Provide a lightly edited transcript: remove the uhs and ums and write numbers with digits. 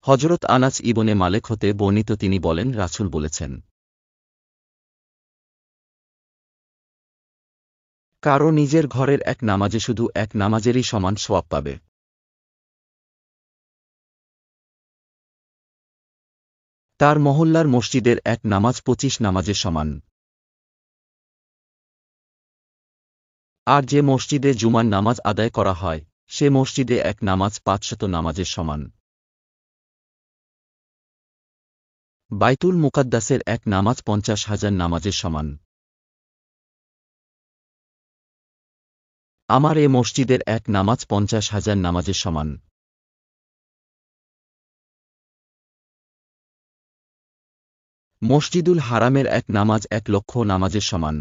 হযরত আনাস ইবনে মালেক হতে বর্ণিত তিনি বলেন, রাসূল বলেছেন, কারো নিজের ঘরের এক নামাজে শুধু এক নামাজেরই সমান সওয়াব পাবে। তার মহল্লার মসজিদের এক নামাজ 25 নামাজের সমান। আর যে মসজিদে জুমার নামাজ আদায় করা হয়, সে মসজিদে এক নামাজ 500 নামাজের সমান। বাইতুল মুকাদ্দাসের এক নামাজ 50,000 নামাজের সমান। আমার এ মসজিদের এক নামাজ 50,000 নামাজের সমান। মসজিদুল হারামের এক নামাজ 1,00,000 নামাজের সমান।